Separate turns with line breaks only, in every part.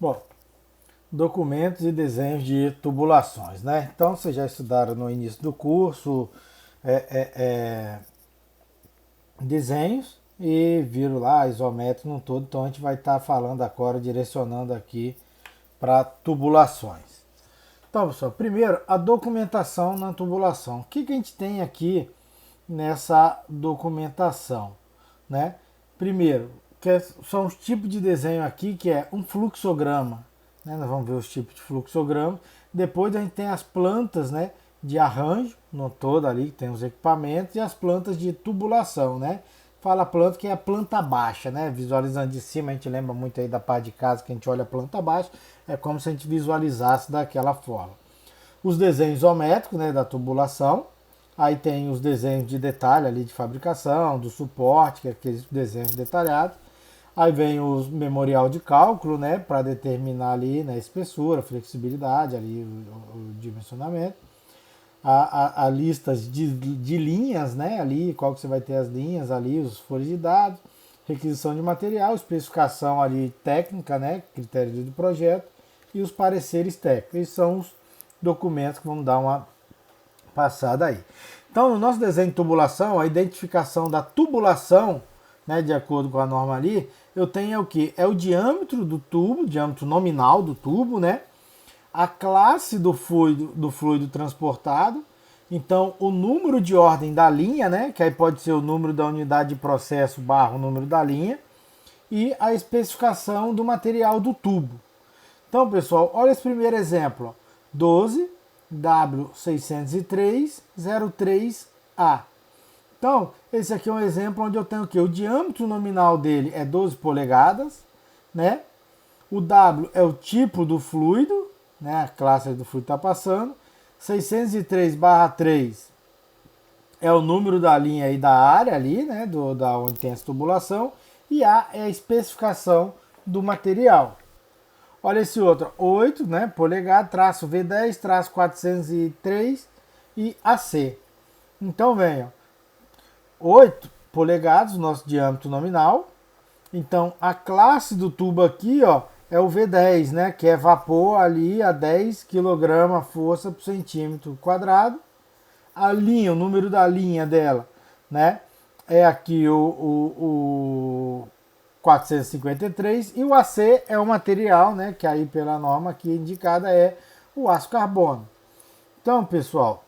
Bom, documentos e desenhos de tubulações, né? Então, vocês já estudaram no início do curso é, é, é, desenhos e viram lá isométrico no todo. Então, a gente vai estar falando agora, direcionando aqui para tubulações. Então, pessoal, primeiro, a documentação na tubulação. O que a gente tem aqui nessa documentação, né? Primeiro, são os tipos de desenho aqui, que é um fluxograma, né? Nós vamos ver os tipos de fluxograma. Depois a gente tem as plantas, né, de arranjo, no todo ali, que tem os equipamentos, e as plantas de tubulação, né? Fala planta que é a planta baixa, né? Visualizando de cima, a gente lembra muito aí da parte de casa que a gente olha a planta baixa, é como se a gente visualizasse daquela forma. Os desenhos isométricos, né, da tubulação. Aí tem os desenhos de detalhe ali de fabricação, do suporte, que é aqueles desenhos detalhados. Aí vem os memorial de cálculo, né, para determinar ali, né, espessura, flexibilidade, ali o dimensionamento. A listas de linhas, né, ali, qual que você vai ter as linhas ali, os folhas de dados, requisição de material, especificação ali técnica, né, critério do projeto e os pareceres técnicos. Esses são os documentos que vamos dar uma passada aí. Então, no nosso desenho de tubulação, a identificação da tubulação, né, de acordo com a norma ali, eu tenho o que? É o diâmetro do tubo, diâmetro nominal do tubo, né? A classe do fluido transportado, então o número de ordem da linha, né? Que aí pode ser o número da unidade de processo barra o número da linha, e a especificação do material do tubo. Então, pessoal, olha esse primeiro exemplo. 12 W603-03A. Então, esse aqui é um exemplo onde eu tenho o quê? O diâmetro nominal dele é 12 polegadas, né? O W é o tipo do fluido, né? A classe do fluido está passando. 603/3 é o número da linha e da área ali, né? Da onde tem essa tubulação. E A é a especificação do material. Olha esse outro, 8, né, polegada, traço V10, traço 403 e AC. Então venha, 8 polegadas, nosso diâmetro nominal. Então a classe do tubo aqui, ó, é o V10, né, que é vapor ali a 10 kg força por centímetro quadrado. A linha, o número da linha dela, né, é aqui o 453 e o AC é o material, né, que aí pela norma aqui indicada é o aço carbono. Então, pessoal,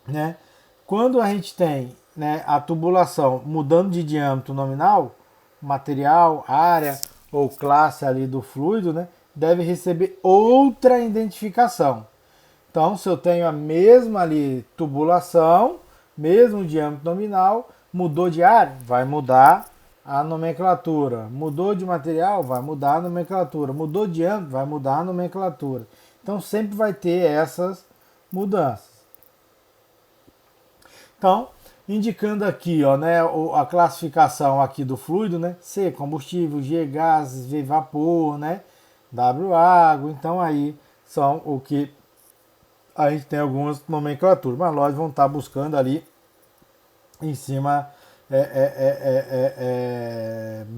né, quando a gente tem, né, a tubulação mudando de diâmetro nominal, material, área ou classe ali do fluido, né, deve receber outra identificação. Então, se eu tenho a mesma ali tubulação, mesmo diâmetro nominal, mudou de área, vai mudar a nomenclatura. Mudou de material, vai mudar a nomenclatura. Mudou de diâmetro, vai mudar a nomenclatura. Então, sempre vai ter essas mudanças. Então, indicando aqui, ó, né, a classificação aqui do fluido, né? C, combustível, G, gases, V, vapor, né? W, água. Então, aí são o que a gente tem algumas nomenclaturas, mas nós vamos estar buscando ali em cima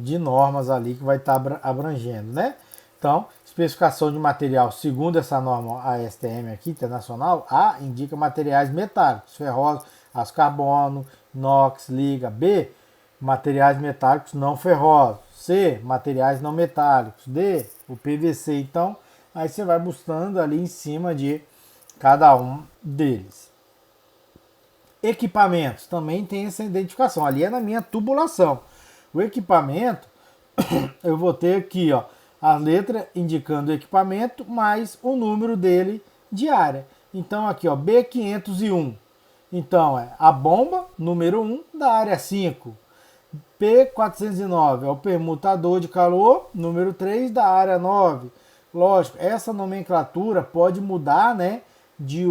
de normas ali que vai estar abrangendo, né? Então, especificação de material, segundo essa norma ASTM aqui, internacional, A indica materiais metálicos, ferrosos, aço carbono, inox, liga. B, materiais metálicos não ferrosos. C, materiais não metálicos. D, o PVC. Então, aí você vai buscando ali em cima de cada um deles. Equipamentos também tem essa identificação. Ali é na minha tubulação. O equipamento, eu vou ter aqui, ó, a letra indicando o equipamento mais o número dele de área. Então aqui, ó, B501. Então é a bomba número 1 da área 5. P409 é o permutador de calor número 3 da área 9. Lógico, essa nomenclatura pode mudar, né, de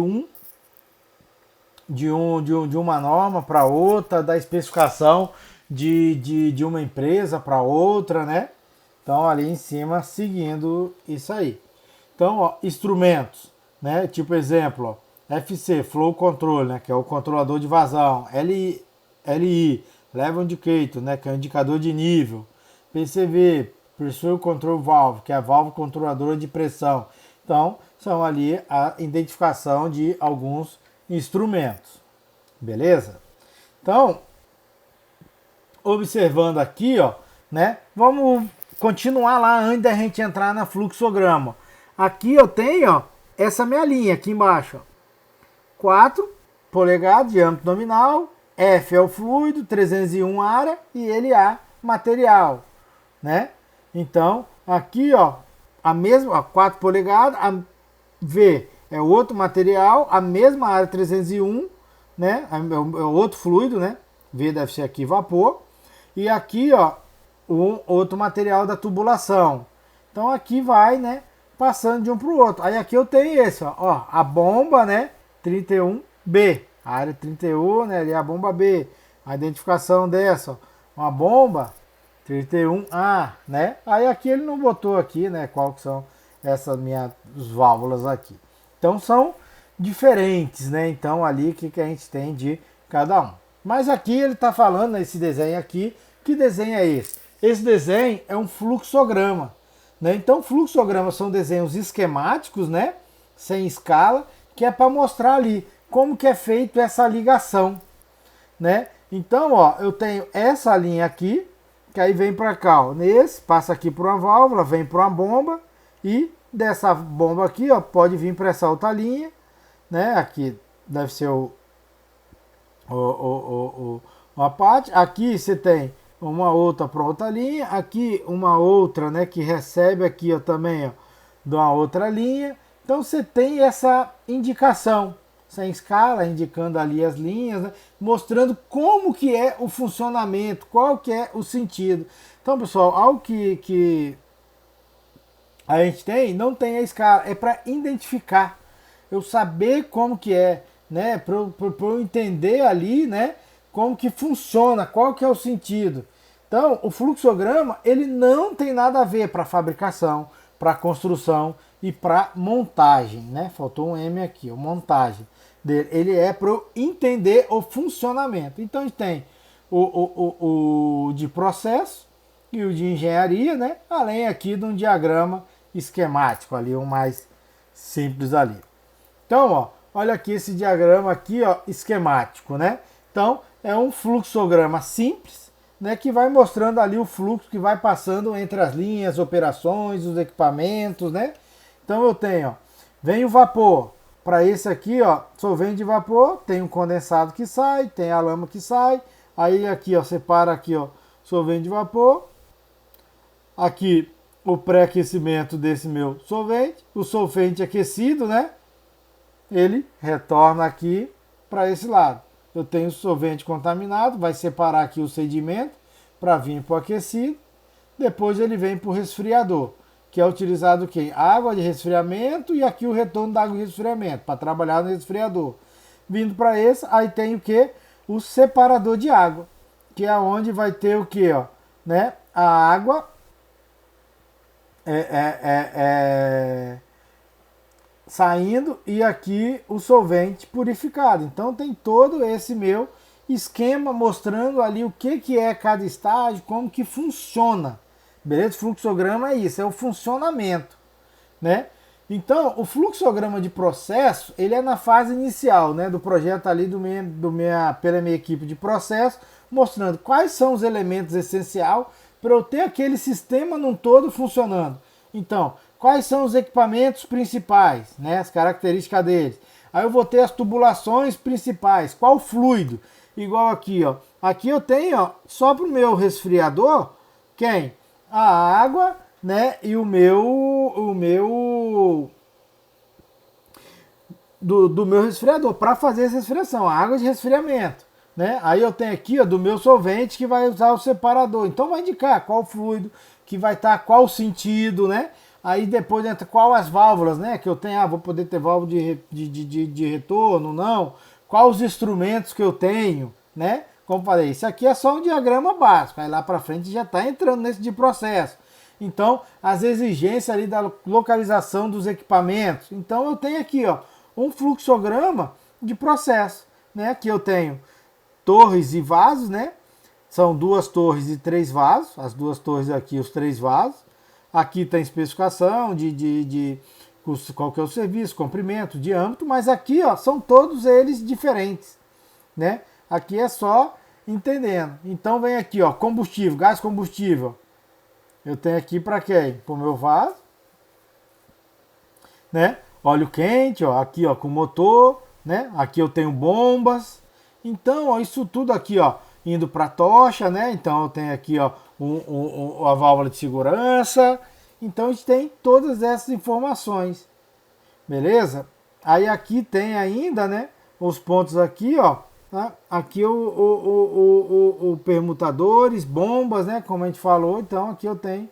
uma norma para outra, da especificação de uma empresa para outra, né? Então ali em cima seguindo isso aí. Então, ó, instrumentos, né? Tipo exemplo, ó, FC, Flow Control, né? Que é o controlador de vazão. LI, Level Indicator, né? Que é o indicador de nível. PCV, Pressure Control Valve, que é a válvula controladora de pressão. Então, são ali a identificação de alguns instrumentos. Beleza? Então, observando aqui, ó, né? Vamos continuar lá antes da gente entrar na fluxograma. Aqui eu tenho, ó, essa minha linha aqui embaixo, ó. 4 polegadas, diâmetro nominal, F é o fluido, 301 área e LA material, né? Então, aqui, ó, a mesma, ó, 4 polegadas, a V é outro material, a mesma área 301, né? É outro fluido, né? V deve ser aqui vapor. E aqui, ó, o outro material da tubulação. Então aqui vai, né, passando de um para o outro. Aí aqui eu tenho esse, ó, a bomba, né, 31B, a área 31, né, ali é a bomba B. A identificação dessa, ó, uma bomba 31A, né? Aí aqui ele não botou aqui, né, qual que são essas minhas válvulas aqui. Então são diferentes, né? Então ali o que a gente tem de cada um. Mas aqui ele está falando, nesse desenho aqui, que desenho é esse? Esse desenho é um fluxograma, né? Então fluxogramas são desenhos esquemáticos, né? Sem escala, que é para mostrar ali como que é feito essa ligação, né? Então, ó, eu tenho essa linha aqui, que aí vem para cá, ó, nesse, passa aqui por uma válvula, vem para uma bomba, e dessa bomba aqui, ó, pode vir para essa outra linha, né? Aqui deve ser uma parte. Aqui você tem uma outra para outra linha, aqui uma outra, né, que recebe aqui, ó, também, ó, de uma outra linha. Então você tem essa indicação sem escala, indicando ali as linhas, né, mostrando como que é o funcionamento, qual que é o sentido. Então, pessoal, algo que a gente tem, não tem a escala, é para identificar, eu saber como que é, né, para eu entender ali, né, como que funciona, qual que é o sentido. Então, o fluxograma, ele não tem nada a ver para fabricação, para construção e para montagem, né? Faltou um M aqui, a montagem dele. Ele é para eu entender o funcionamento. Então, a gente tem o de processo e o de engenharia, né? Além aqui de um diagrama esquemático ali, um mais simples ali. Então, ó, olha aqui esse diagrama aqui, ó, esquemático, né? Então, é um fluxograma simples, né, que vai mostrando ali o fluxo que vai passando entre as linhas, operações, os equipamentos, né? Então eu tenho, ó, vem o vapor, para esse aqui, ó, solvente de vapor, tem um condensado que sai, tem a lama que sai, aí aqui, ó, separa aqui, ó, solvente de vapor, aqui o pré-aquecimento desse meu solvente, o solvente aquecido, né? Ele retorna aqui para esse lado. Eu tenho solvente contaminado, vai separar aqui o sedimento para vir para o aquecido. Depois ele vem para o resfriador, que é utilizado o quê? Água de resfriamento e aqui o retorno da água de resfriamento, para trabalhar no resfriador. Vindo para esse, aí tem o que? O separador de água, que é onde vai ter o que? Ó, né? A água saindo e aqui o solvente purificado. Então tem todo esse meu esquema mostrando ali o que é cada estágio, como que funciona. Beleza? O fluxograma é isso, é o funcionamento, né? Então, o fluxograma de processo, ele é na fase inicial, né, do projeto ali pela minha equipe de processo, mostrando quais são os elementos essenciais para eu ter aquele sistema num todo funcionando. Então, quais são os equipamentos principais, né, as características deles. Aí eu vou ter as tubulações principais, qual fluido. Igual aqui, ó. Aqui eu tenho, ó, só para o meu resfriador, quem? A água, né, e o meu do meu resfriador, para fazer essa resfriação, a água de resfriamento, né? Aí eu tenho aqui, ó, do meu solvente que vai usar o separador. Então vai indicar qual fluido que vai estar, qual sentido, né? Aí depois entra qual as válvulas, né? Que eu tenho, vou poder ter válvula de retorno, não? Quais os instrumentos que eu tenho, né? Como falei, isso aqui é só um diagrama básico. Aí lá para frente já está entrando nesse de processo. Então, as exigências ali da localização dos equipamentos. Então, eu tenho aqui, ó, um fluxograma de processo, né? Aqui eu tenho torres e vasos, né? São 2 torres e 3 vasos. As 2 torres aqui, os 3 vasos. Aqui tem especificação de qual que é o serviço, comprimento, diâmetro, mas aqui, ó, são todos eles diferentes, né? Aqui é só entendendo. Então vem aqui, ó, combustível, gás combustível. Eu tenho aqui para quem? Para o meu vaso, né? Óleo quente, ó, aqui, ó, com motor, né? Aqui eu tenho bombas. Então, ó, isso tudo aqui, ó, indo para a tocha, né? Então eu tenho aqui, ó, a válvula de segurança. Então a gente tem todas essas informações, beleza? Aí aqui tem ainda, né, os pontos aqui, ó, tá? Aqui o permutadores, bombas, né, como a gente falou. Então aqui eu tenho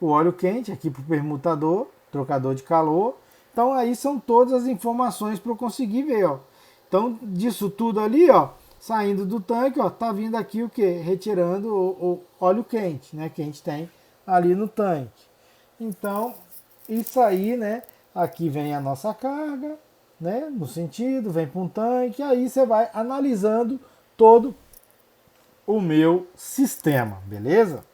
o óleo quente aqui para o permutador, trocador de calor. Então aí são todas as informações para eu conseguir ver, ó. Então disso tudo ali, ó, saindo do tanque, ó, tá vindo aqui o que? Retirando o óleo quente, né, que a gente tem ali no tanque. Então, isso aí, né? Aqui vem a nossa carga, né? No sentido, vem para um tanque, aí você vai analisando todo o meu sistema, beleza?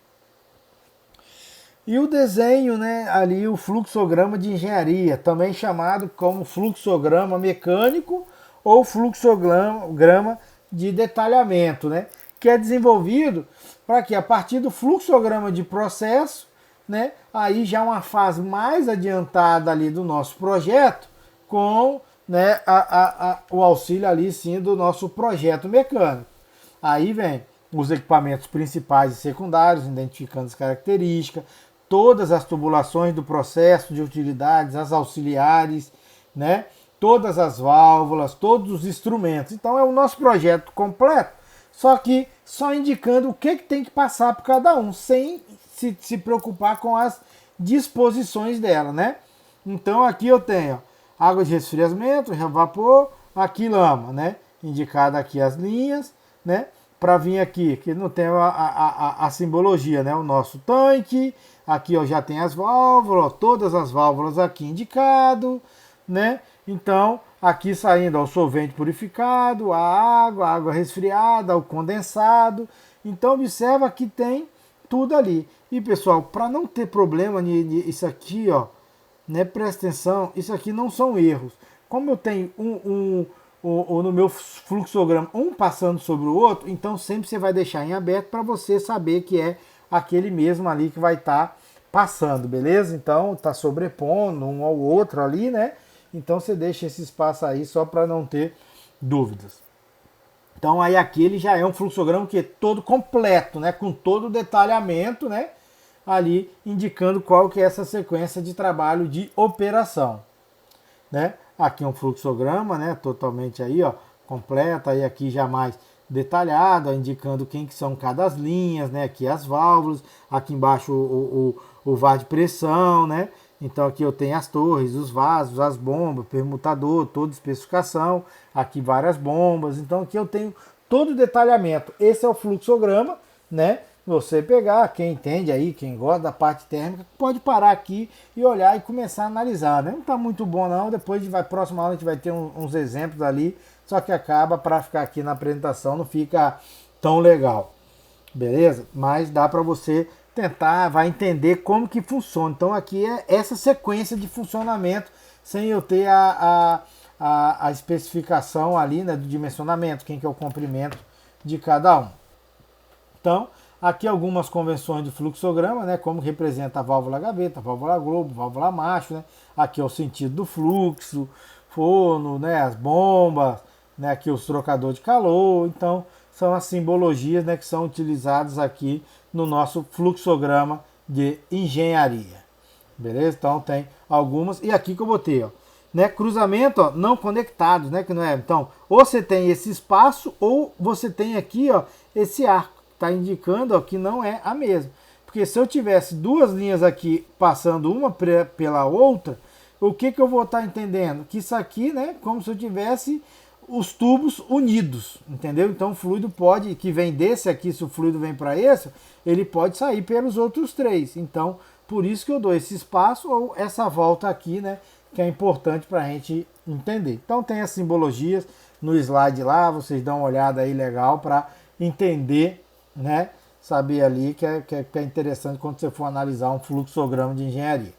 E o desenho, né? Ali o fluxograma de engenharia, também chamado como fluxograma mecânico ou fluxograma de detalhamento, né? Que é desenvolvido para que a partir do fluxograma de processo, né, aí já uma fase mais adiantada ali do nosso projeto, com, né, o auxílio ali sim do nosso projeto mecânico. Aí vem os equipamentos principais e secundários, identificando as características, todas as tubulações do processo de utilidades, as auxiliares, né, todas as válvulas, todos os instrumentos. Então é o nosso projeto completo, só que só indicando o que tem que passar por cada um, sem se preocupar com as disposições dela, né? Então aqui eu tenho água de resfriamento, vapor, aqui lama, né? Indicada aqui as linhas, né? Para vir aqui, que não tem a simbologia, né? O nosso tanque, aqui ó, já tem as válvulas, ó, todas as válvulas aqui indicado, né? Então aqui saindo ó, o solvente purificado, a água resfriada, o condensado. Então observa que tem tudo ali. E pessoal, para não ter problema nisso aqui, ó, né, presta atenção, isso aqui não são erros. Como eu tenho no meu fluxograma um passando sobre o outro, então sempre você vai deixar em aberto para você saber que é aquele mesmo ali que vai estar passando, beleza? Então tá sobrepondo um ao outro ali, né? Então você deixa esse espaço aí só para não ter dúvidas. Então aí aqui ele já é um fluxograma que é todo completo, né? Com todo o detalhamento, né? Ali indicando qual que é essa sequência de trabalho de operação, né? Aqui um fluxograma, né? Totalmente aí, ó, completo, aí aqui já mais detalhado, ó, indicando quem que são cada as linhas, né? Aqui as válvulas, aqui embaixo o VAR de pressão, né? Então aqui eu tenho as torres, os vasos, as bombas, permutador, toda especificação, aqui várias bombas. Então aqui eu tenho todo o detalhamento. Esse é o fluxograma, né? Você pegar, quem entende aí, quem gosta da parte térmica, pode parar aqui e olhar e começar a analisar, né? Não está muito bom não, depois próxima aula a gente vai ter uns exemplos ali, só que acaba para ficar aqui na apresentação, não fica tão legal, beleza? Mas dá para você tentar, vai entender como que funciona. Então aqui é essa sequência de funcionamento, sem eu ter a especificação ali, né, do dimensionamento, quem que é o comprimento de cada um. Então, aqui algumas convenções de fluxograma, né, como representa a válvula gaveta, a válvula globo, a válvula macho, né, aqui é o sentido do fluxo, forno, né, as bombas, né, aqui os trocadores de calor. Então, são as simbologias, né, que são utilizadas aqui no nosso fluxograma de engenharia. Beleza? Então, tem algumas. E aqui que eu botei, ó, né, cruzamento, ó, não conectados, né, que não é. Então, ou você tem esse espaço ou você tem aqui, ó, esse arco. Está indicando ó, que não é a mesma. Porque se eu tivesse duas linhas aqui passando uma pela outra, o que eu vou estar entendendo? Que isso aqui, né, como se eu tivesse os tubos unidos, entendeu? Então o fluido pode, que vem desse aqui, se o fluido vem para esse, ele pode sair pelos outros três. Então, por isso que eu dou esse espaço ou essa volta aqui, né, que é importante para a gente entender. Então tem as simbologias no slide lá, vocês dão uma olhada aí legal para entender, né, saber ali que é interessante quando você for analisar um fluxograma de engenharia.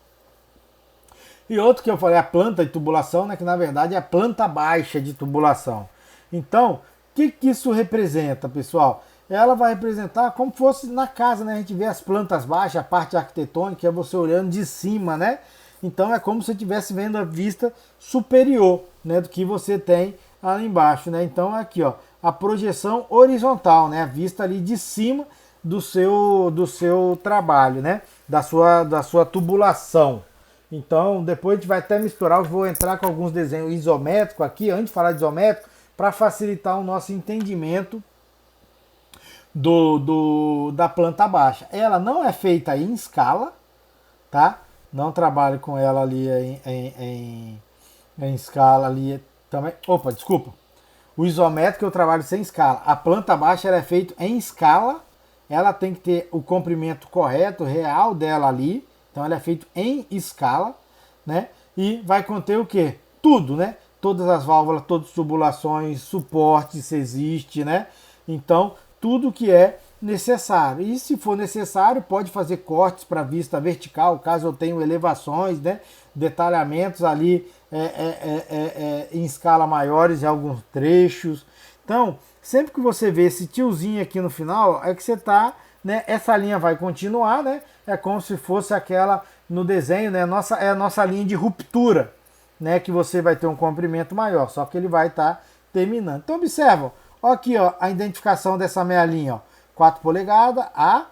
E outro que eu falei, a planta de tubulação, né, que na verdade é a planta baixa de tubulação. Então, o que isso representa, pessoal? Ela vai representar como fosse na casa, né? A gente vê as plantas baixas, a parte arquitetônica, é você olhando de cima, né? Então é como se você estivesse vendo a vista superior, né, do que você tem ali embaixo, né? Então aqui, ó, a projeção horizontal, né? A vista ali de cima do seu trabalho, né? Da sua tubulação. Então, depois a gente vai até misturar, eu vou entrar com alguns desenhos isométricos aqui, antes de falar de isométrico, para facilitar o nosso entendimento da planta baixa. Ela não é feita em escala, tá? Não trabalho com ela ali em escala ali também. Opa, desculpa. O isométrico eu trabalho sem escala. A planta baixa ela é feita em escala. Ela tem que ter o comprimento correto, real dela ali. Então ela é feita em escala, né? E vai conter o quê? Tudo, né? Todas as válvulas, todas as tubulações, suporte se existe, né? Então, tudo que é necessário. E se for necessário, pode fazer cortes para vista vertical, caso eu tenha elevações, né? Detalhamentos ali em escala maiores em alguns trechos. Então, sempre que você vê esse tiozinho aqui no final, é que você está, né? Essa linha vai continuar, né? É como se fosse aquela no desenho, né? É a nossa linha de ruptura, né? Que você vai ter um comprimento maior, só que ele vai estar terminando. Então, observa, ó, aqui, ó, a identificação dessa meia linha, ó, 4 polegadas, A,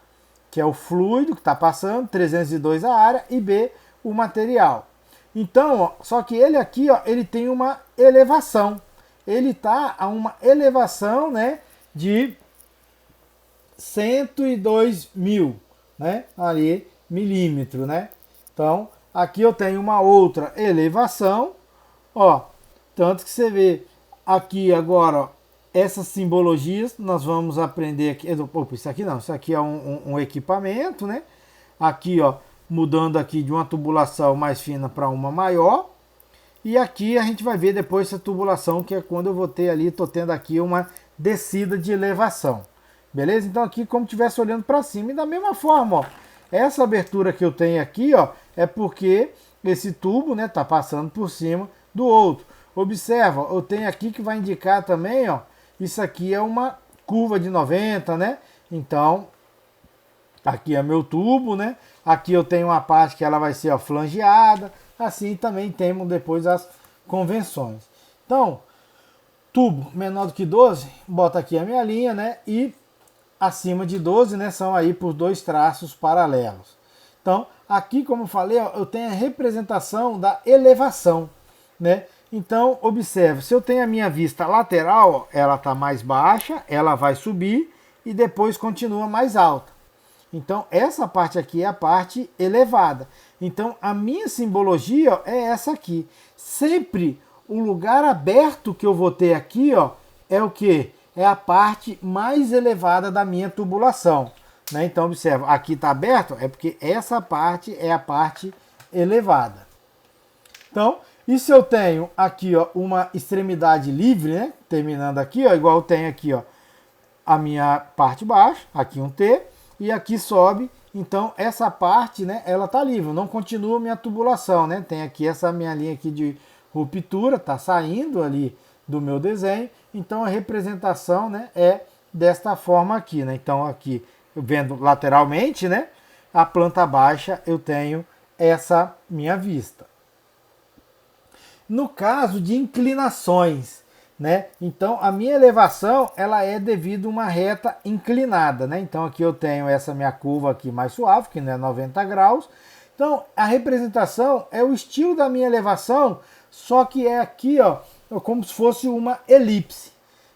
que é o fluido que está passando, 302 a área, e B, o material. Então, ó, só que ele aqui, ó, ele tem uma elevação. Ele está a uma elevação, né, de 102 mil, né, ali, milímetro, né? Então, aqui eu tenho uma outra elevação, ó, tanto que você vê aqui agora, ó, essas simbologias nós vamos aprender aqui. Opa, isso aqui não, isso aqui é um equipamento, né? Aqui, ó, mudando aqui de uma tubulação mais fina para uma maior. E aqui a gente vai ver depois essa tubulação, que é quando eu vou ter ali, estou tendo aqui uma descida de elevação. Beleza? Então aqui como se estivesse olhando para cima. E da mesma forma, ó, essa abertura que eu tenho aqui, ó, é porque esse tubo, né, tá passando por cima do outro. Observa, eu tenho aqui que vai indicar também, ó, isso aqui é uma curva de 90, né? Então, aqui é meu tubo, né? Aqui eu tenho uma parte que ela vai ser, ó, flangeada. Assim também temos depois as convenções. Então, tubo menor do que 12, bota aqui a minha linha, né? E acima de 12, né, são aí por 2 traços paralelos. Então, aqui, como eu falei, ó, eu tenho a representação da elevação, né? Então, observe, se eu tenho a minha vista lateral, ó, ela está mais baixa, ela vai subir e depois continua mais alta. Então, essa parte aqui é a parte elevada. Então, a minha simbologia, ó, é essa aqui. Sempre o lugar aberto que eu vou ter aqui, ó, é o quê? É a parte mais elevada da minha tubulação, né? Então, observa, aqui está aberto, é porque essa parte é a parte elevada. Então, e se eu tenho aqui, ó, uma extremidade livre, né? Terminando aqui, ó, igual eu tenho aqui, ó, a minha parte baixa, aqui um T, e aqui sobe, então essa parte, né, ela tá livre, não continua minha tubulação, né? Tem aqui essa minha linha aqui de ruptura, tá saindo ali do meu desenho, então a representação, né, é desta forma aqui, né? Então aqui, vendo lateralmente, né, a planta baixa eu tenho essa minha vista. No caso de inclinações, né? Então a minha elevação ela é devido a uma reta inclinada, né? Então aqui eu tenho essa minha curva aqui mais suave, que não é 90 graus. Então a representação é o estilo da minha elevação, só que é aqui, ó, como se fosse uma elipse.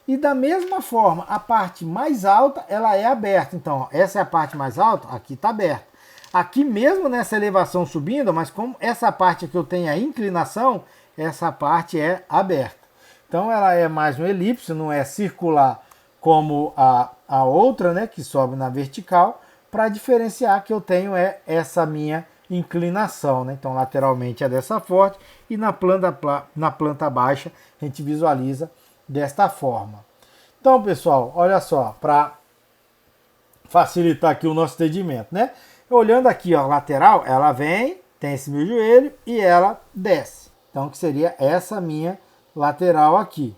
E da mesma forma, a parte mais alta ela é aberta. Então, ó, essa é a parte mais alta, aqui está aberta. Aqui mesmo nessa elevação subindo, mas como essa parte aqui eu tenho a inclinação, essa parte é aberta. Então ela é mais uma elipse, não é circular como a outra, né, que sobe na vertical, para diferenciar que eu tenho essa minha inclinação, né? Então lateralmente é dessa forma e na planta baixa a gente visualiza desta forma. Então pessoal, olha só, para facilitar aqui o nosso entendimento, né? Olhando aqui, ó, lateral, ela vem, tem esse meu joelho e ela desce. Então, que seria essa minha lateral aqui.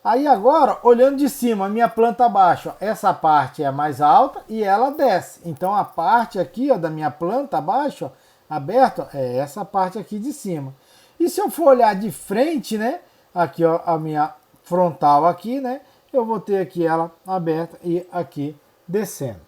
Aí agora, olhando de cima, a minha planta baixa, ó, essa parte é mais alta e ela desce. Então, a parte aqui, ó, da minha planta baixa, ó, aberta, é essa parte aqui de cima. E se eu for olhar de frente, né? Aqui, ó, a minha frontal aqui, né? Eu vou ter aqui ela aberta e aqui descendo.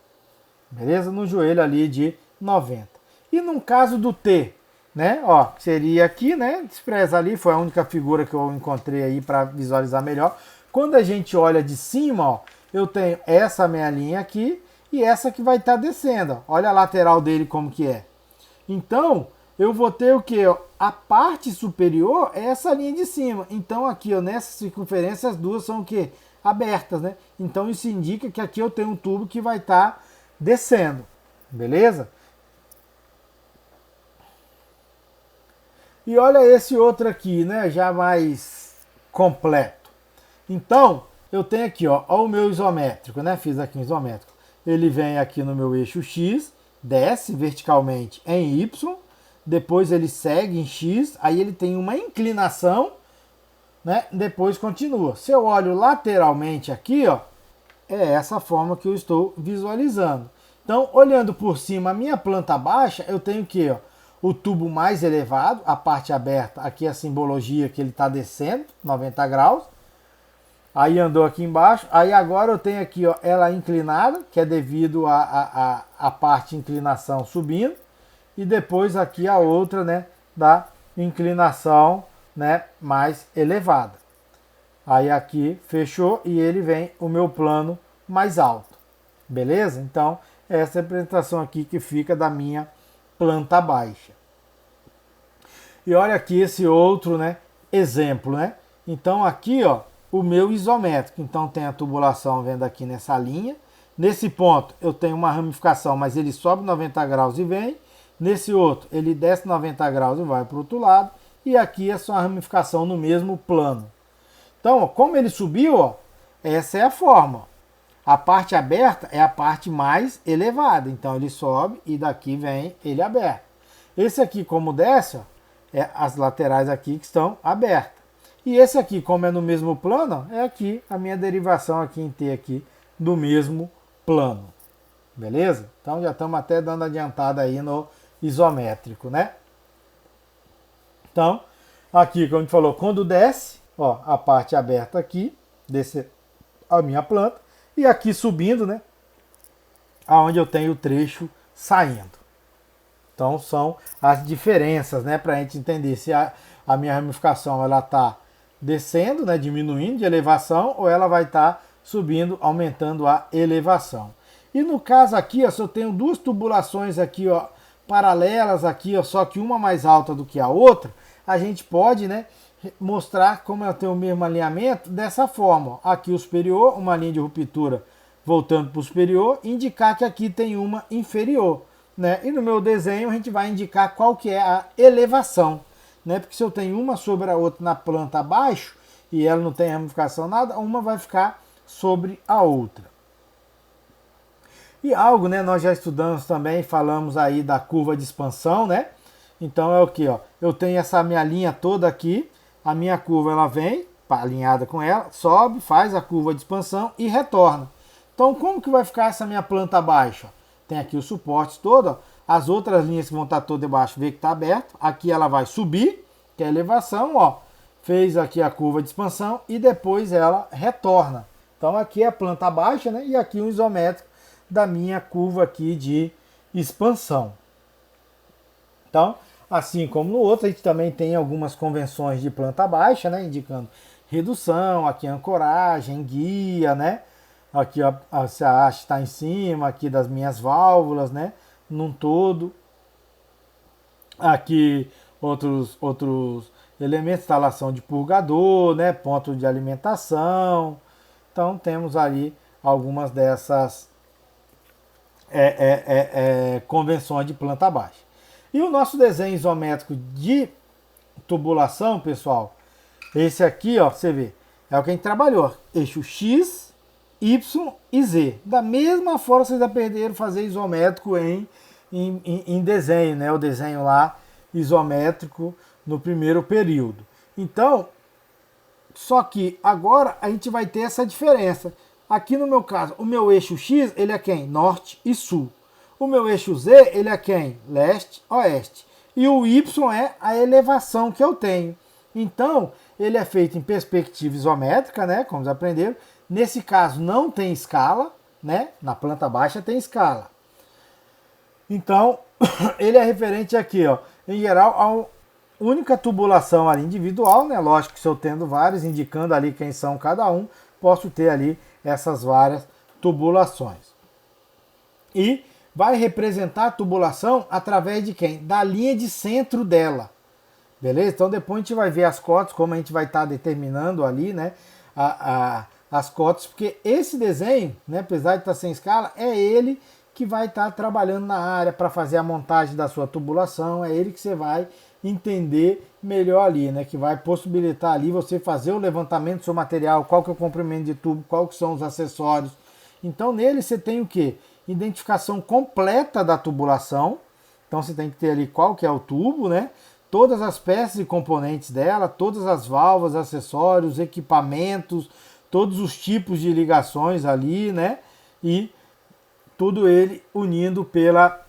Beleza? No joelho ali de 90. E no caso do T, né? Ó, seria aqui, né? Despreza ali, foi a única figura que eu encontrei aí para visualizar melhor. Quando a gente olha de cima, ó, eu tenho essa minha linha aqui e essa que vai estar descendo. Ó. Olha a lateral dele como que é. Então, eu vou ter o que? A parte superior é essa linha de cima. Então, aqui, ó, nessa circunferência, as duas são o quê? Abertas, né? Então, isso indica que aqui eu tenho um tubo que vai estar descendo. Beleza? E olha esse outro aqui, né? Já mais completo. Então, eu tenho aqui, ó o meu isométrico, né? Fiz aqui um isométrico. Ele vem aqui no meu eixo X, desce verticalmente em Y, depois ele segue em X, aí ele tem uma inclinação, né? Depois continua. Se eu olho lateralmente aqui, ó, é essa forma que eu estou visualizando. Então, olhando por cima a minha planta baixa, eu tenho que, ó, o tubo mais elevado, a parte aberta, aqui é a simbologia que ele está descendo, 90 graus. Aí andou aqui embaixo, aí agora eu tenho aqui, ó, ela inclinada, que é devido a parte de inclinação subindo, e depois aqui a outra, né, da inclinação, né, mais elevada. Aí aqui fechou e ele vem o meu plano mais alto, beleza? Então, essa é a representação aqui que fica da minha planta baixa. E olha aqui esse outro, né, exemplo, né? Então aqui, ó, o meu isométrico. Então tem a tubulação vendo aqui nessa linha. Nesse ponto eu tenho uma ramificação, mas ele sobe 90 graus e vem. Nesse outro ele desce 90 graus e vai para o outro lado. E aqui é só a ramificação no mesmo plano. Então, ó, como ele subiu, ó, essa é a forma. A parte aberta é a parte mais elevada. Então ele sobe e daqui vem ele aberto. Esse aqui, como desce, ó, é as laterais aqui que estão abertas. E esse aqui, como é no mesmo plano, é aqui a minha derivação aqui em T aqui do mesmo plano. Beleza? Então já estamos até dando adiantada aí no isométrico, né? Então, aqui, como a gente falou, quando desce, ó, a parte aberta aqui, desce a minha planta, e aqui subindo, né? Aonde eu tenho o trecho saindo. Então são as diferenças, né? Para a gente entender se a minha ramificação ela está descendo, né, diminuindo de elevação, ou ela vai estar subindo, aumentando a elevação. E no caso aqui, ó, se eu tenho duas tubulações aqui, ó, paralelas aqui, ó, só que uma mais alta do que a outra, a gente pode, né, mostrar como eu tenho o mesmo alinhamento dessa forma. Ó. Aqui o superior, uma linha de ruptura voltando para o superior, indicar que aqui tem uma inferior. Né? E no meu desenho a gente vai indicar qual que é a elevação. Né? Porque se eu tenho uma sobre a outra na planta abaixo e ela não tem ramificação nada, uma vai ficar sobre a outra. E algo, né, nós já estudamos também, falamos aí da curva de expansão, né? Então é o que, ó, eu tenho essa minha linha toda aqui, a minha curva ela vem alinhada com ela, sobe, faz a curva de expansão e retorna. Então como que vai ficar essa minha planta baixa? Tem aqui os suportes todos, as outras linhas que vão estar todas debaixo, vê que está aberto. Aqui ela vai subir, que é a elevação, ó. Fez aqui a curva de expansão e depois ela retorna. Então aqui é a planta baixa, né? E aqui o isométrico da minha curva aqui de expansão. Então, assim como no outro, a gente também tem algumas convenções de planta baixa, né? Indicando redução, aqui ancoragem, guia, né? Aqui a haste está em cima aqui das minhas válvulas, né? Num todo. Aqui outros elementos, instalação de purgador, né? Ponto de alimentação. Então temos ali algumas dessas convenções de planta baixa. E o nosso desenho isométrico de tubulação, pessoal, esse aqui, ó, você vê, é o que a gente trabalhou. Eixo X, Y e Z. Da mesma forma vocês aprenderam a fazer isométrico em desenho, né? O desenho lá isométrico no primeiro período. Então, só que agora a gente vai ter essa diferença. Aqui no meu caso, o meu eixo X, ele é quem? Norte e Sul. O meu eixo Z, ele é quem? Leste, Oeste. E o Y é a elevação que eu tenho. Então, ele é feito em perspectiva isométrica, né? Como vocês aprenderam. Nesse caso, não tem escala, né? Na planta baixa tem escala. Então, ele é referente aqui, ó, em geral, a única tubulação ali individual, né? Lógico que se eu tendo vários, indicando ali quem são cada um, posso ter ali essas várias tubulações. E vai representar a tubulação através de quem? Da linha de centro dela. Beleza? Então depois a gente vai ver as cotas, como a gente vai estar determinando ali, né? As cotas, porque esse desenho, né, apesar de estar sem escala, é ele que vai estar trabalhando na área para fazer a montagem da sua tubulação, é ele que você vai entender melhor ali, né, que vai possibilitar ali você fazer o levantamento do seu material, qual que é o comprimento de tubo, qual que são os acessórios. Então nele você tem o que? Identificação completa da tubulação, então você tem que ter ali qual que é o tubo, né, todas as peças e componentes dela, todas as válvulas, acessórios, equipamentos, todos os tipos de ligações ali, né, e tudo ele unindo pela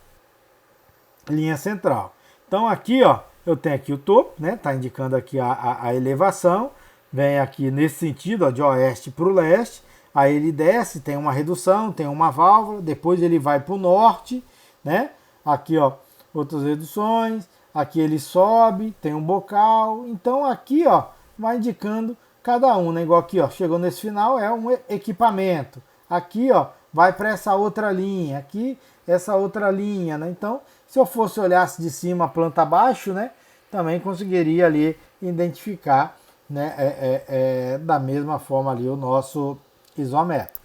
linha central. Então aqui, ó, eu tenho aqui o topo, né? Tá indicando aqui a elevação. Vem aqui nesse sentido, ó, de oeste para o leste. Aí ele desce, tem uma redução, tem uma válvula. Depois ele vai para o norte, né? Aqui, ó, outras reduções. Aqui ele sobe, tem um bocal. Então aqui, ó, vai indicando cada um, né? Igual aqui, ó, chegou nesse final, é um equipamento. Aqui, ó, vai para essa outra linha, aqui essa outra linha, né? Então, se eu fosse olhasse de cima a planta abaixo, né, também conseguiria ali identificar, né, da mesma forma ali o nosso isómetro.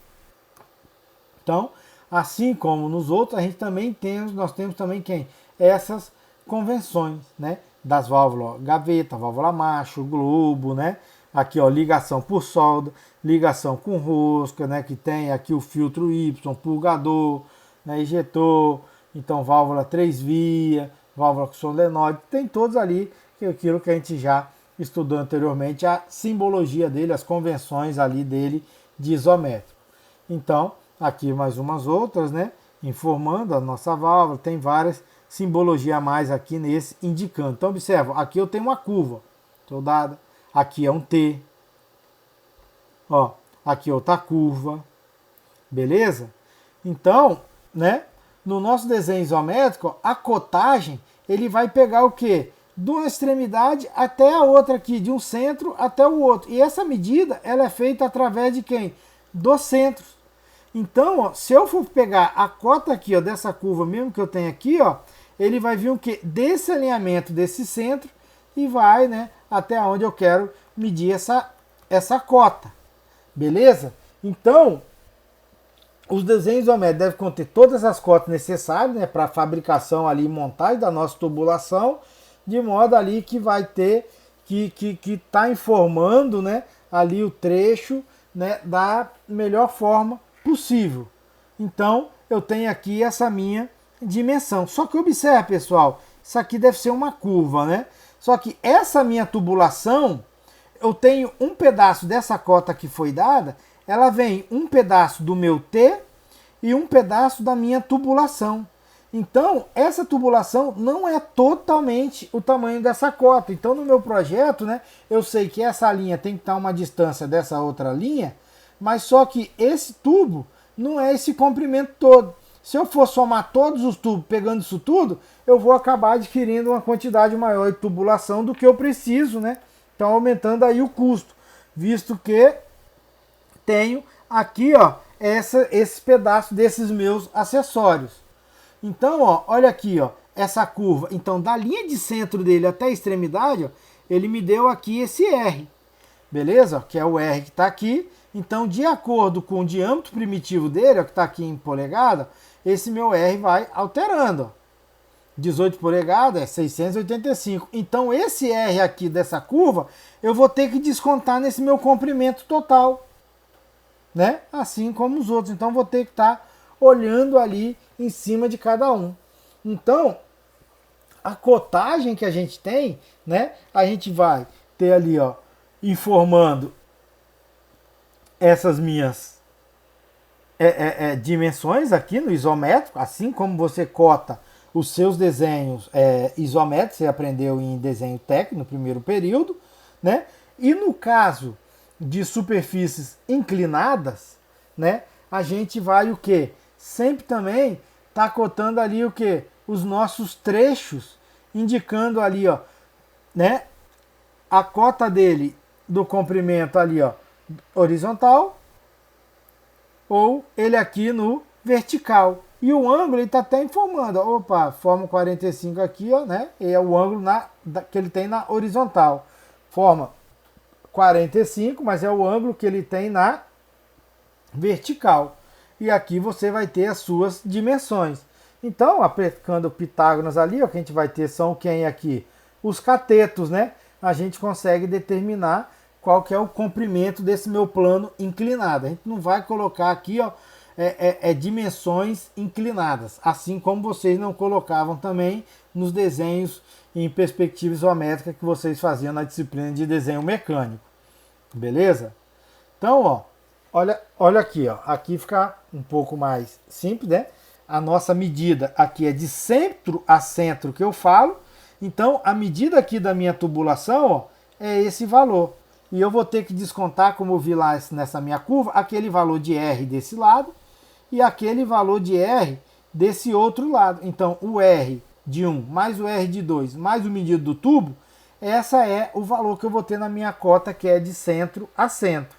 Então, assim como nos outros, a gente também nós temos também quem? Essas convenções, né, das válvulas, ó, gaveta, válvula macho, globo, né? Aqui, ó, ligação por solda, ligação com rosca, né, que tem aqui o filtro Y, purgador, né, injetor, então válvula 3 via, válvula com solenoide, tem todos ali, que é aquilo que a gente já estudou anteriormente, a simbologia dele, as convenções ali dele de isométrico. Então, aqui mais umas outras, né, informando a nossa válvula, tem várias simbologias a mais aqui nesse, indicando. Então, observa, aqui eu tenho uma curva, estou dada. Aqui é um T, ó, aqui outra curva, beleza? Então, né, no nosso desenho isométrico, a cotagem, ele vai pegar o quê? De uma extremidade até a outra aqui, de um centro até o outro. E essa medida, ela é feita através de quem? Dos centros. Então, ó, se eu for pegar a cota aqui, ó, dessa curva mesmo que eu tenho aqui, ó, ele vai vir o quê? Desse alinhamento desse centro e vai, né, até onde eu quero medir essa cota, beleza? Então, os desenhos isométricos devem conter todas as cotas necessárias, né, para a fabricação ali e montagem da nossa tubulação, de modo ali que vai ter, que tá informando, né, ali o trecho, né, da melhor forma possível. Então, eu tenho aqui essa minha dimensão. Só que observe, pessoal, isso aqui deve ser uma curva, né? Só que essa minha tubulação, eu tenho um pedaço dessa cota que foi dada, ela vem um pedaço do meu T e um pedaço da minha tubulação. Então, essa tubulação não é totalmente o tamanho dessa cota. Então, no meu projeto, né, eu sei que essa linha tem que estar uma distância dessa outra linha, mas só que esse tubo não é esse comprimento todo. Se eu for somar todos os tubos pegando isso tudo, eu vou acabar adquirindo uma quantidade maior de tubulação do que eu preciso, né? Então aumentando aí o custo, visto que tenho aqui, ó, esse pedaço desses meus acessórios. Então, ó, olha aqui, ó, essa curva. Então, da linha de centro dele até a extremidade, ó, ele me deu aqui esse R, beleza? Que é o R que está aqui. Então, de acordo com o diâmetro primitivo dele, ó, que está aqui em polegada, esse meu R vai alterando. 18 polegadas é 685. Então, esse R aqui dessa curva, eu vou ter que descontar nesse meu comprimento total. né? Assim como os outros. Então vou ter que estar olhando ali em cima de cada um. Então, a cotagem que a gente tem, né? A gente vai ter ali, ó, informando essas minhas dimensões aqui no isométrico, assim como você cota os seus desenhos isométricos, você aprendeu em desenho técnico no primeiro período, né? E no caso de superfícies inclinadas, né? A gente vai o que? Sempre também tá cotando ali o que? Os nossos trechos, indicando ali, ó, né? A cota dele do comprimento ali, ó, horizontal, ou ele aqui no vertical. E o ângulo ele está até informando, opa, forma 45 aqui, ó, né? E é o ângulo que ele tem na horizontal. Forma 45, mas é o ângulo que ele tem na vertical. E aqui você vai ter as suas dimensões. Então, aplicando Pitágoras ali, o que a gente vai ter são quem aqui? Os catetos, né? A gente consegue determinar qual que é o comprimento desse meu plano inclinado. A gente não vai colocar aqui, ó, dimensões inclinadas, assim como vocês não colocavam também nos desenhos em perspectiva isométrica que vocês faziam na disciplina de desenho mecânico. Beleza? Então, ó, olha aqui, ó. Aqui fica um pouco mais simples, né? A nossa medida aqui é de centro a centro que eu falo. Então, a medida aqui da minha tubulação, ó, é esse valor. E eu vou ter que descontar, como eu vi lá nessa minha curva, aquele valor de R desse lado e aquele valor de R desse outro lado. Então, o R de 1 mais o R de 2 mais o medido do tubo, essa é o valor que eu vou ter na minha cota, que é de centro a centro.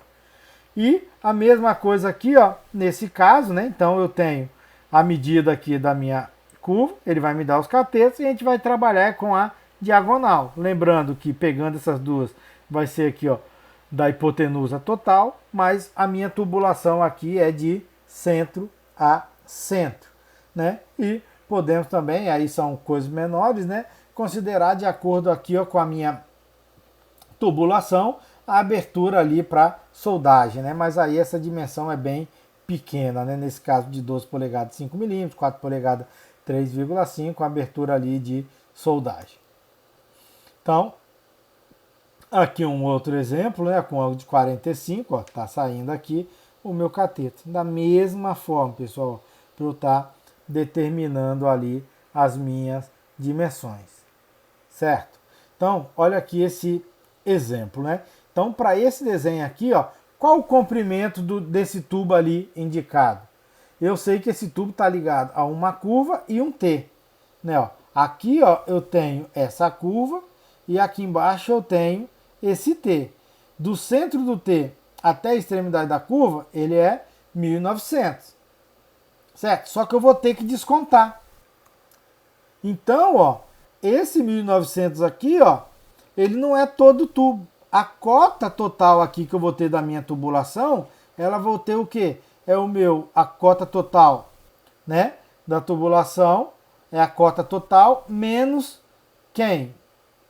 E a mesma coisa aqui, ó, nesse caso, né? Então, eu tenho a medida aqui da minha curva, ele vai me dar os catetos e a gente vai trabalhar com a diagonal. Lembrando que pegando essas duas, vai ser aqui, ó, da hipotenusa total, mas a minha tubulação aqui é de centro a centro, né? E podemos também, aí são coisas menores, né? Considerar de acordo aqui, ó, com a minha tubulação, a abertura ali para soldagem, né? Mas aí essa dimensão é bem pequena, né? Nesse caso de 12 polegadas 5 mm, 4 polegadas 3,5, a abertura ali de soldagem. Então, aqui um outro exemplo, né, com ângulo de 45, ó, tá saindo aqui o meu cateto. Da mesma forma, pessoal, para eu estar determinando ali as minhas dimensões, certo? Então, olha aqui esse exemplo, né? Então, para esse desenho aqui, ó, qual o comprimento desse tubo ali indicado? Eu sei que esse tubo está ligado a uma curva e um T, né? Ó, aqui, ó, eu tenho essa curva e aqui embaixo eu tenho esse T. Do centro do T até a extremidade da curva, ele é 1900. Certo? Só que eu vou ter que descontar. Então, ó, esse 1900 aqui, ó, ele não é todo o tubo. A cota total aqui que eu vou ter da minha tubulação, ela vou ter o quê? A cota total, né, da tubulação, é a cota total menos quem?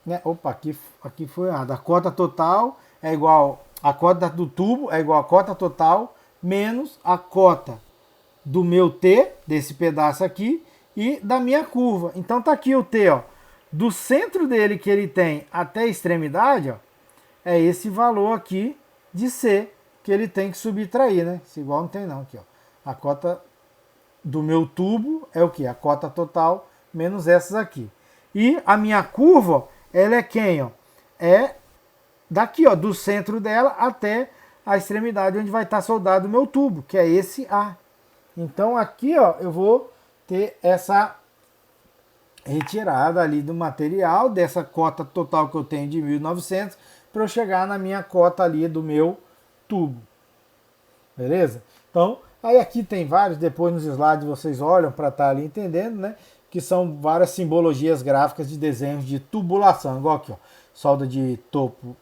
Né? Opa, aqui foi errado. A cota total é igual, a cota do tubo é igual a cota total menos a cota do meu T, desse pedaço aqui, e da minha curva. Então tá aqui o T, ó. Do centro dele que ele tem até a extremidade, ó, é esse valor aqui de C que ele tem que subtrair, né? Esse igual não tem não, aqui, ó. A cota do meu tubo é o que? A cota total menos essas aqui. E a minha curva, ó, ela é quem, ó? É daqui, ó, do centro dela até a extremidade onde vai estar soldado o meu tubo, que é esse A. Então aqui, ó, eu vou ter essa retirada ali do material, dessa cota total que eu tenho de 1900, para eu chegar na minha cota ali do meu tubo. Beleza? Então, aí aqui tem vários, depois nos slides vocês olham para estar ali entendendo, né? Que são várias simbologias gráficas de desenhos de tubulação, igual aqui, ó, solda de topo,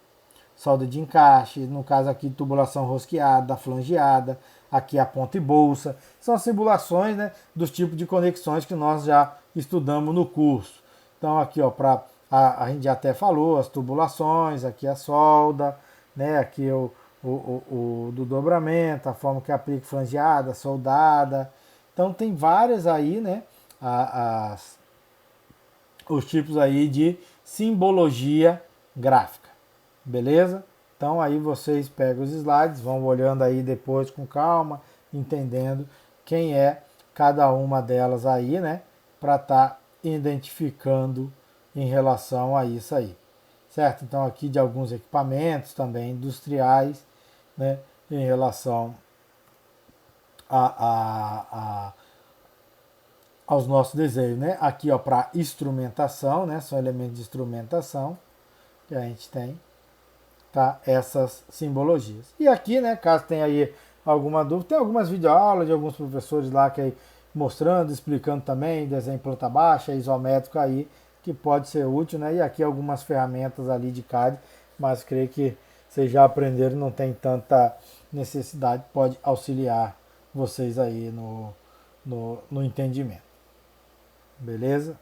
solda de encaixe, no caso aqui tubulação rosqueada, flangeada, aqui a ponta e bolsa, são simulações, né, dos tipos de conexões que nós já estudamos no curso. Então aqui, ó, a gente já até falou as tubulações, aqui a solda, né, aqui do dobramento, a forma que aplica flangeada, soldada. Então tem várias aí, né? Os tipos aí de simbologia gráfica, beleza? Então aí vocês pegam os slides, vão olhando aí depois com calma, entendendo quem é cada uma delas aí, né? Para estar identificando em relação a isso aí, certo? Então aqui de alguns equipamentos também industriais, né? Em relação a aos nossos desenhos, né? Aqui, ó, para instrumentação, né? São elementos de instrumentação que a gente tem, tá? Essas simbologias. E aqui, né? Caso tenha aí alguma dúvida, tem algumas videoaulas de alguns professores lá que aí mostrando, explicando também desenho em planta baixa, isométrico aí, que pode ser útil, né? E aqui algumas ferramentas ali de CAD, mas creio que vocês já aprenderam, não tem tanta necessidade, pode auxiliar vocês aí no entendimento. Beleza?